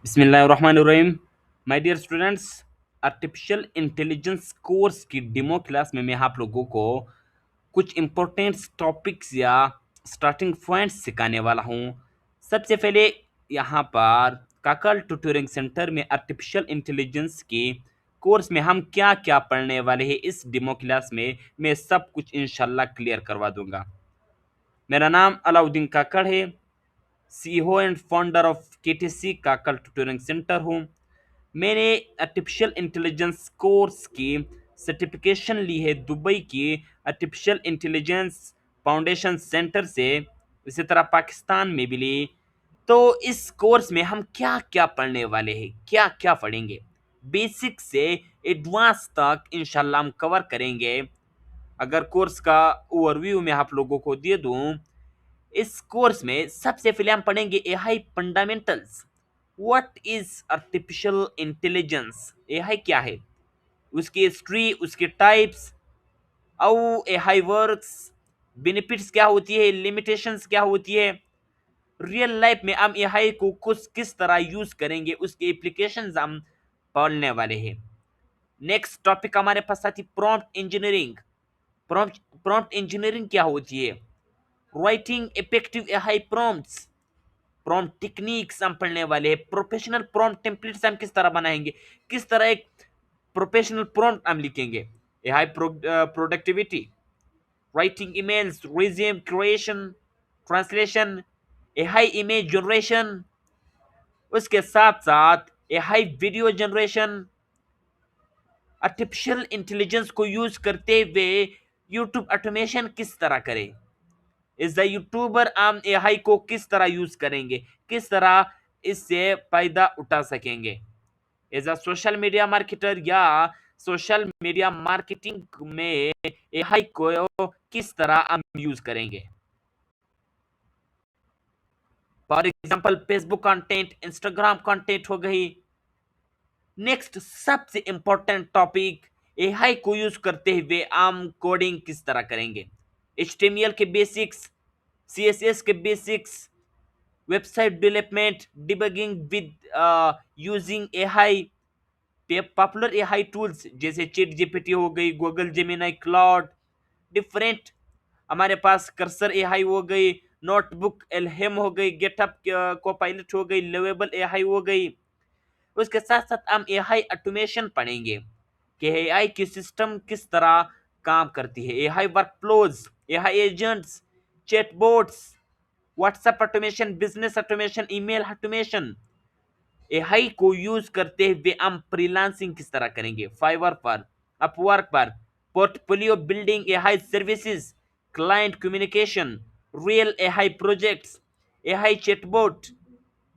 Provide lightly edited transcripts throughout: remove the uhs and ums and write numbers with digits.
बिस्मिल्लाहिर्रहमानिर्रहीम। My dear students, artificial intelligence course की demo class में मैं आप लोगों को कुछ इम्पोर्टेंट टॉपिक्स या स्टार्टिंग पॉइंट्स सिखाने वाला हूँ। सबसे पहले यहाँ पर काकल ट्यूटरिंग सेंटर में आर्टिफिशियल इंटेलिजेंस के कोर्स में हम क्या क्या पढ़ने वाले हैं, इस डेमो क्लास में मैं सब कुछ इंशाल्लाह क्लियर करवा दूंगा। मेरा नाम अलाउद्दीन काकड़ है, CEO and founder of KTC Kakal tutoring centre हूँ। मैंने आर्टिफिशियल इंटेलिजेंस कोर्स की सर्टिफिकेशन ली है दुबई की आर्टिफिशियल इंटेलिजेंस फाउंडेशन सेंटर से, इसी तरह पाकिस्तान में भी ली। तो इस कोर्स में हम क्या क्या पढ़ने वाले हैं, क्या क्या पढ़ेंगे, बेसिक से एडवांस तक इंशाल्लाह हम कवर करेंगे। अगर कोर्स का ओवरव्यू मैं आप लोगों को दे दूं, इस कोर्स में सबसे पहले हम पढ़ेंगे AI fundamentals. What is artificial intelligence, AI क्या है, उसकी हिस्ट्री, उसके types, how AI works, benefits क्या होती है, लिमिटेशंस क्या होती है, रियल लाइफ में हम एआई को कुछ किस तरह यूज करेंगे, उसके एप्लीकेशंस हम पढ़ने वाले हैं। नेक्स्ट टॉपिक हमारे पास आती प्रॉम्प्ट इंजीनियरिंग। प्रॉम्प्ट इंजीनियरिंग क्या होती है, writing effective AI prompts, prompt techniques हम पढ़ने वाले हैं। प्रोफेशनल प्रॉम्प्ट टेम्पलेट्स हम किस तरह बनाएंगे, किस तरह एक प्रोफेशनल प्रॉम्प्ट हम लिखेंगे। AI productivity, writing emails, resume creation, translation, AI image generation, उसके साथ साथ AI video generation. Artificial intelligence को यूज करते हुए यूट्यूब ऑटोमेशन किस तरह करें, इस द यूट्यूबर हम एआई को किस तरह यूज करेंगे, किस तरह इससे फायदा उठा सकेंगे। As a social media marketer या सोशल मीडिया मार्केटिंग में एआई को किस तरह हम यूज करेंगे। For example Facebook content, Instagram content हो गई। नेक्स्ट सबसे इंपॉर्टेंट टॉपिक, एआई को यूज करते हुए हम कोडिंग किस तरह करेंगे। एचटीएमएल के बेसिक्स, सीएसएस के basics, website development, debugging with using AI, popular AI tools जैसे चैट जीपीटी हो गई, गूगल जेमिनी, क्लाउड, डिफरेंट हमारे पास कर्सर एआई हो गई, नोटबुक एलहेम हो गई, गेटअप कोपायलट हो गई, लेवेबल एआई हो गई। उसके साथ साथ हम एआई ऑटोमेशन पढ़ेंगे कि एआई की सिस्टम किस तरह काम करती है, AI workflows, AI agents, chatbots, WhatsApp automation, business automation, email automation. AI को यूज करते हुए हम फ्रीलांसिंग किस तरह करेंगे, फाइवर पर, अपवर्क पर, portfolio building, AI services, client communication, real AI projects, AI chatbot.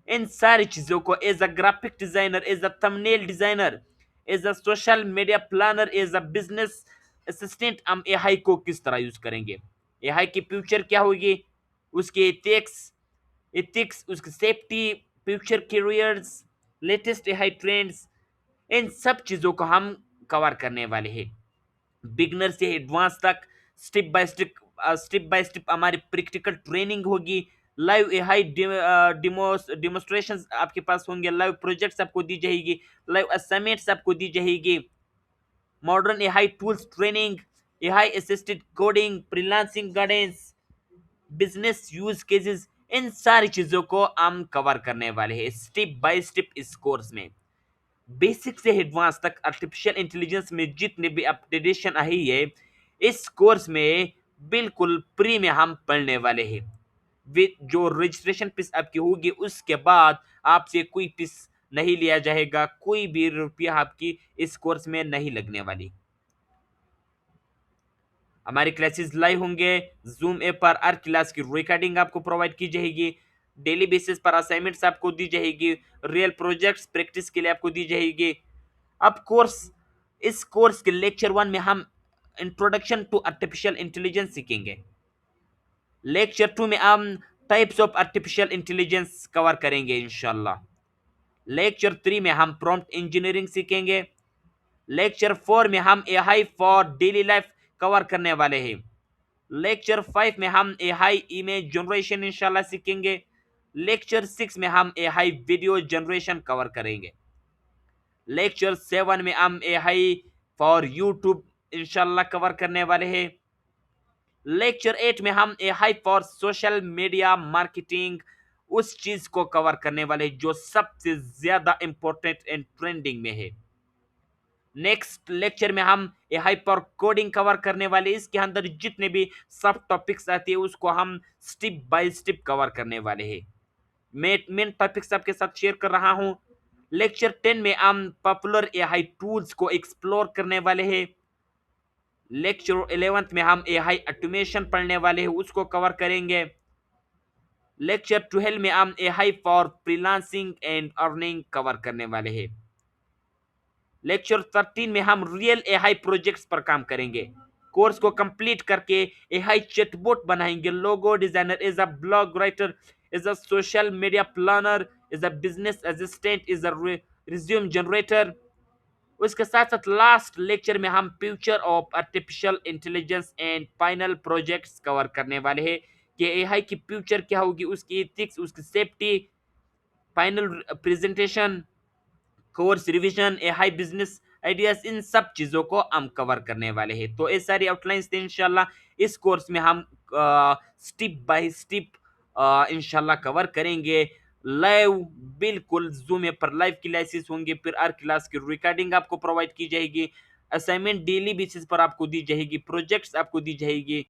इन सारी चीजों को as a graphic designer, as a thumbnail designer, as a social media planner, as a business assistant हम एआई को किस तरह यूज करेंगे। एआई की फ्यूचर क्या होगी, उसके एथिक्स, उसकी safety, future careers, latest AI trends, इन सब चीजों को हम कवर करने वाले हैं। बिगनर से एडवांस तक स्टेप बाय स्टेप हमारी प्रैक्टिकल ट्रेनिंग होगी। लाइव एआई डेमोस्ट्रेशंस आपके पास होंगे, लाइव प्रोजेक्ट्स आपको दी जाएगी, लाइव असाइनमेंट्स आपको दी जाएगी, modern AI tools training, AI assisted coding, freelancing guidance, business use cases. इन सारी चीजों को हम कवर करने वाले हैं स्टेप बाय स्टेप इस कोर्स में। बेसिक से एडवांस तक आर्टिफिशियल इंटेलिजेंस में जितने भी अपडेटेशन आई है, इस कोर्स में बिल्कुल फ्री में हम पढ़ने वाले हैं। विद जो रजिस्ट्रेशन फीस आपकी होगी, उसके बाद आपसे कोई फीस नहीं लिया जाएगा, कोई भी रुपया आपकी इस कोर्स में नहीं लगने वाली। हमारी क्लासेस लाइव होंगे, जूम ऐप पर हर क्लास की रिकॉर्डिंग आपको प्रोवाइड की जाएगी, डेली बेसिस पर असाइनमेंट्स आपको दी जाएगी, रियल प्रोजेक्ट्स प्रैक्टिस के लिए आपको दी जाएगी। अब कोर्स, इस कोर्स के लेक्चर 1 में हम इंट्रोडक्शन टू आर्टिफिशियल इंटेलिजेंस सीखेंगे। लेक्चर 2 में हम types of artificial intelligence cover करेंगे इंशाल्लाह। लेक्चर 3 में हम प्रॉम्प्ट इंजीनियरिंग सीखेंगे। लेक्चर 4 में हम AI for daily life cover करने वाले हैं। लेक्चर 5 में हम एआई इमेज जनरेशन इंशाल्लाह सीखेंगे। लेक्चर 6 में हम एआई वीडियो जनरेशन कवर करेंगे। लेक्चर 7 में हम एआई फॉर यूट्यूब इंशाल्लाह कवर करने वाले हैं। लेक्चर 8 में हम AI for social media marketing उस चीज को कवर करने वाले हैं जो सबसे ज्यादा इंपॉर्टेंट एंड ट्रेंडिंग में है। नेक्स्ट लेक्चर में हम एआई फॉर कोडिंग कवर करने वाले हैं। इसके अंदर जितने भी सब टॉपिक्स आते हैं उसको हम स्टेप बाय स्टेप कवर करने वाले हैं। मेन टॉपिक्स आपके साथ शेयर कर रहा हूं। लेक्चर 10 में हम पॉपुलर एआई टूल्स को एक्सप्लोर करने वाले हैं। लेक्चर 11 में हम एआई ऑटोमेशन पढ़ने वाले हैं, उसको कवर करेंगे। लेक्चर 12 में हम AI for freelancing and earning cover करने वाले हैं। लेक्चर 13 में हम रियल एआई प्रोजेक्ट्स पर काम करेंगे। कोर्स को कंप्लीट करके एआई चैटबॉट बनाएंगे, logo designer, is a blog writer, is a social media planner, is a business assistant, is a resume generator. उसके साथ साथ लास्ट लेक्चर में हम future of artificial intelligence and final projects cover करने वाले हैं कि एआई की फ्यूचर क्या होगी, उसकी एथिक्स, उसकी safety, final presentation, course revision, AI business ideas, इन सब चीज़ों को हम कवर करने वाले हैं। तो ये सारी आउटलाइंस थे इंशाल्लाह। इस कोर्स में हम स्टेप बाय स्टेप इंशाल्लाह कवर करेंगे। लाइव बिल्कुल जूम ऐप पर लाइव क्लासेस होंगे, फिर हर क्लास की रिकॉर्डिंग आपको प्रोवाइड की जाएगी, असाइनमेंट डेली बेसिस पर आपको दी जाएगी, प्रोजेक्ट्स आपको दी जाएगी।